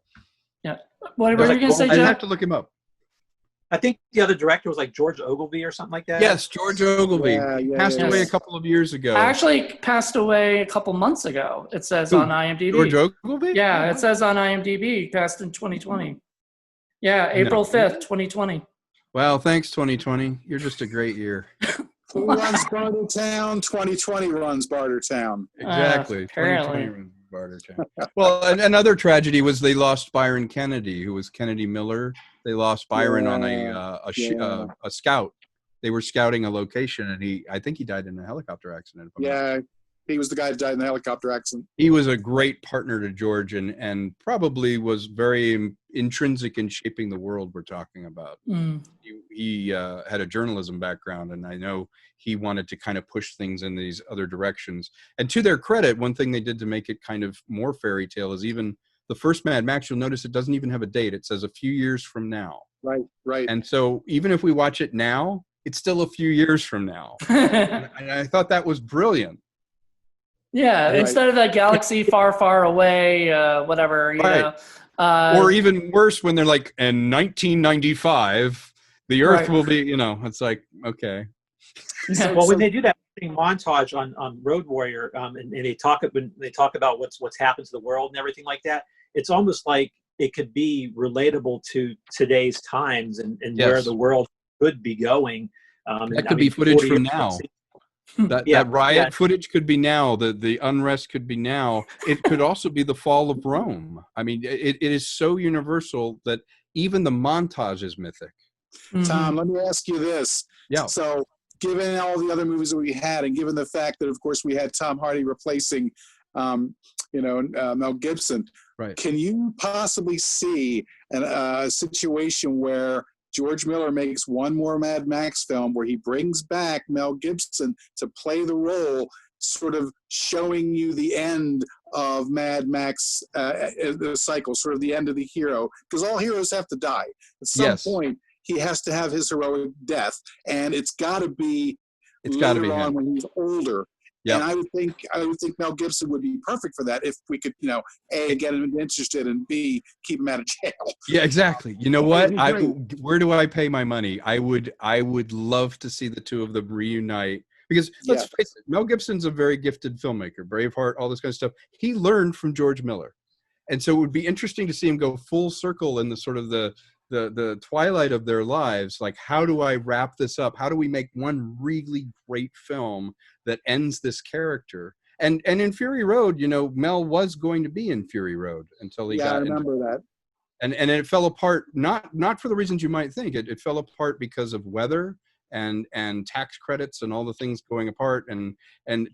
Yeah. What were you going to say, Joe? I have to look him up. I think the other director was like George Ogilvy or something like that. Yes, George Ogilvy. Yeah, He yeah, passed yeah, away yeah. a couple of years ago. Actually passed away a couple months ago. It says Who? on IMDb. George Ogilvy? Yeah, Oh, it wow. says on IMDb. He passed in 2020. Yeah, No. April 5th, 2020. Well, thanks, 2020. You're just a great year. Who runs Bartertown? 2020 runs Bartertown. Exactly. 2020 apparently. runs Bartertown. Well, another tragedy was they lost Byron Kennedy, who was Kennedy Miller. They lost Byron on a scout. They were scouting a location, and I think he died in a helicopter accident. Yeah, he was the guy who died in the helicopter accident. He was a great partner to George, and probably was very intrinsic in shaping the world we're talking about. Mm. He had a journalism background, and I know he wanted to kind of push things in these other directions. And to their credit, one thing they did to make it kind of more fairy tale is even the first Mad Max, you'll notice it doesn't even have a date. It says a few years from now. Right, right. And so even if we watch it now, it's still a few years from now. And I thought that was brilliant. Yeah, Right. instead of that galaxy far, far away, whatever, you Right. know. Or even worse, when they're like, in 1995, the Earth Right. will be, it's like, okay. Well, when they do that montage on Road Warrior, and they talk about what's happened to the world and everything like that, it's almost like it could be relatable to today's times and Yes. where the world could be going. That could be footage from now. That riot yeah. footage could be now. The unrest could be now. It could also be the fall of Rome. I mean, it is so universal that even the montage is mythic. Tom, let me ask you this. Yeah. So, given all the other movies that we had, and given the fact that, of course, we had Tom Hardy replacing, Mel Gibson, Right. can you possibly see a situation where George Miller makes one more Mad Max film where he brings back Mel Gibson to play the role, sort of showing you the end of Mad Max, the cycle, sort of the end of the hero? Because all heroes have to die. At some point, he has to have his heroic death, and it's got to be later on when he's older. Yep. And I would think Mel Gibson would be perfect for that if we could, A, get him interested, and B, keep him out of jail. Yeah, exactly. You know what? Where do I pay my money? I would love to see the two of them reunite, because let's face it, Mel Gibson's a very gifted filmmaker. Braveheart, all this kind of stuff. He learned from George Miller, and so it would be interesting to see him go full circle in the sort of the twilight of their lives. Like, how do I wrap this up? How do we make one really great film that ends this character? And in Fury Road, Mel was going to be in Fury Road until he got I remember that. And it fell apart, not for the reasons you might think. It fell apart because of weather and tax credits and all the things going apart. And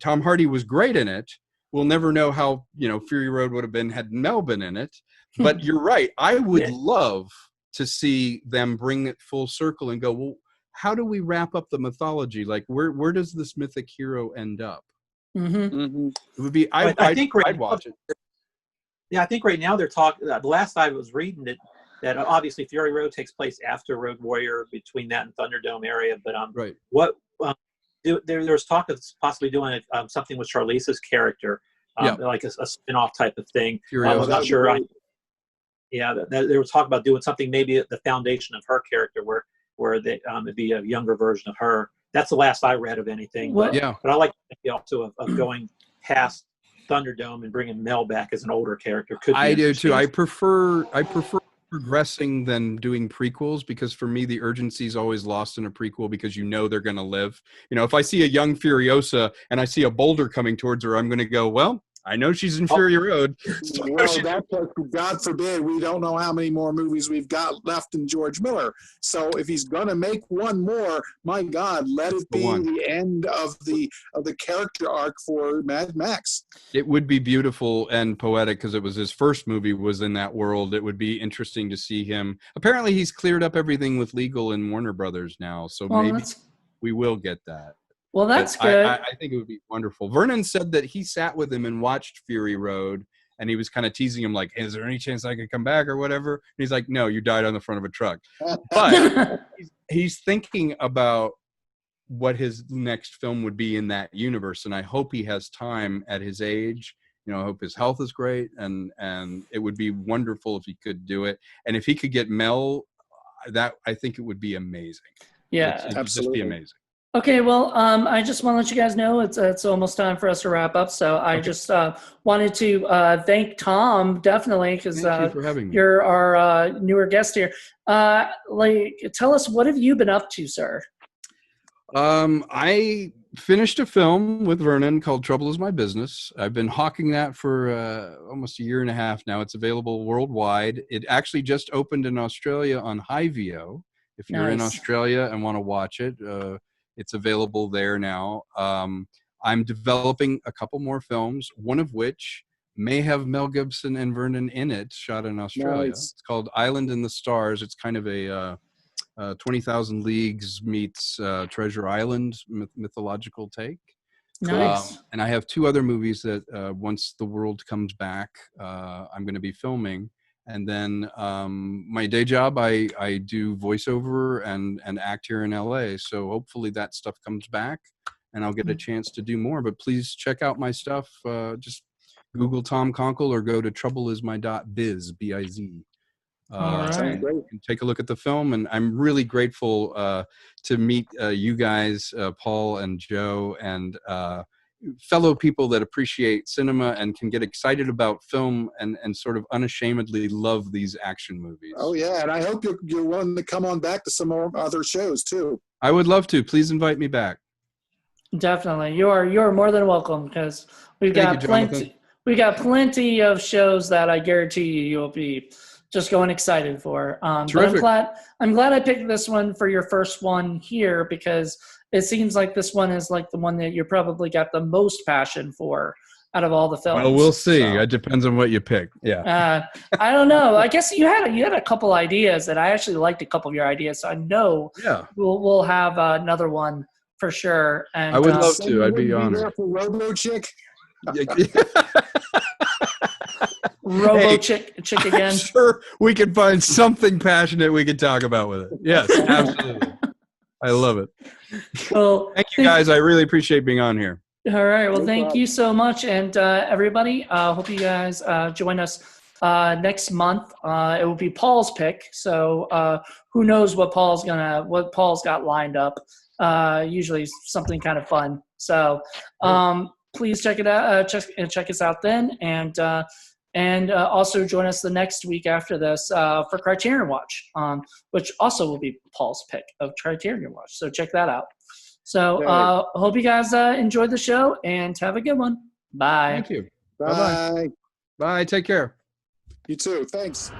Tom Hardy was great in it. We'll never know how, Fury Road would have been had Mel been in it. But you're right. I would love to see them bring it full circle and go, well, how do we wrap up the mythology? Like, where does this mythic hero end up? It would be, I'd watch it. Yeah, I think right now they're talking, the last I was reading it, that obviously Fury Road takes place after Road Warrior, between that and Thunderdome area. But right. What there's talk of possibly doing something with Charlize's character, like a spin-off type of thing. I'm not sure. They were talking about doing something, maybe at the foundation of her character, where it'd be a younger version of her. That's the last I read of anything. But I like the idea also of going past Thunderdome and bringing Mel back as an older character. I do too. I prefer progressing than doing prequels, because for me the urgency is always lost in a prequel, because they're going to live. If I see a young Furiosa and I see a boulder coming towards her, I'm going to go, well, I know she's in Fury Road. Well, God forbid, we don't know how many more movies we've got left in George Miller. So if he's going to make one more, my God, let it be the end of the character arc for Mad Max. It would be beautiful and poetic, because it was his first movie was in that world. It would be interesting to see him. Apparently, he's cleared up everything with legal and Warner Brothers now, so maybe we will get that. Well, that's good. I think it would be wonderful. Vernon said that he sat with him and watched Fury Road, and he was kind of teasing him, like, hey, is there any chance I could come back or whatever? And he's like, no, you died on the front of a truck. But he's thinking about what his next film would be in that universe, and I hope he has time at his age. I hope his health is great, and it would be wonderful if he could do it. And if he could get Mel, I think it would be amazing. Yeah, it would just be amazing. Okay, well, I just want to let you guys know it's almost time for us to wrap up. So I just wanted to thank Tom, definitely, because Thank you for having me. you're our newer guest here. Tell us, what have you been up to, sir? I finished a film with Vernon called Trouble Is My Business. I've been hawking that for almost a year and a half now. It's available worldwide. It actually just opened in Australia on HiVio. If you're in Australia and want to watch it, it's available there now. I'm developing a couple more films, one of which may have Mel Gibson and Vernon in it, shot in Australia. Nice. It's called Island in the Stars. It's kind of a 20,000 Leagues meets Treasure Island mythological take. Nice. And I have two other movies that once the world comes back, I'm going to be filming. And then my day job, I do voiceover and act here in LA. So hopefully that stuff comes back and I'll get a chance to do more. But please check out my stuff. Just Google Tom Konkle or go to troubleismy.biz, B-I-Z. All right. And take a look at the film. And I'm really grateful to meet you guys, Paul and Joe, and fellow people that appreciate cinema and can get excited about film and sort of unashamedly love these action movies. Oh yeah, and I hope you're willing to come on back to some more other shows too. I would love to. Please invite me back. Definitely, you're more than welcome, because we've got plenty. We got plenty of shows that I guarantee you'll be just going excited for. But I'm glad I picked this one for your first one here, because it seems like this one is like the one that you probably got the most passion for out of all the films. Well, we'll see. It depends on what you pick. Yeah. I don't know. I guess you had a couple ideas, and I actually liked a couple of your ideas. So I know we'll have another one for sure. And I would love to. I'd be honored. For Robo Chick. Robo Chick again. I'm sure we can find something passionate we can talk about with it. Yes, absolutely. I love it. Well, thank you guys. I really appreciate being on here. All right. Well, thank you so much. And everybody, hope you guys join us next month. It will be Paul's pick. So who knows what Paul's got lined up. Usually something kind of fun. So please check it out. Check us out then. And also join us the next week after this for Criterion Watch, which also will be Paul's pick of Criterion Watch. So check that out. So hope you guys enjoyed the show and have a good one. Bye. Thank you. Bye. Bye. Take care. You too. Thanks.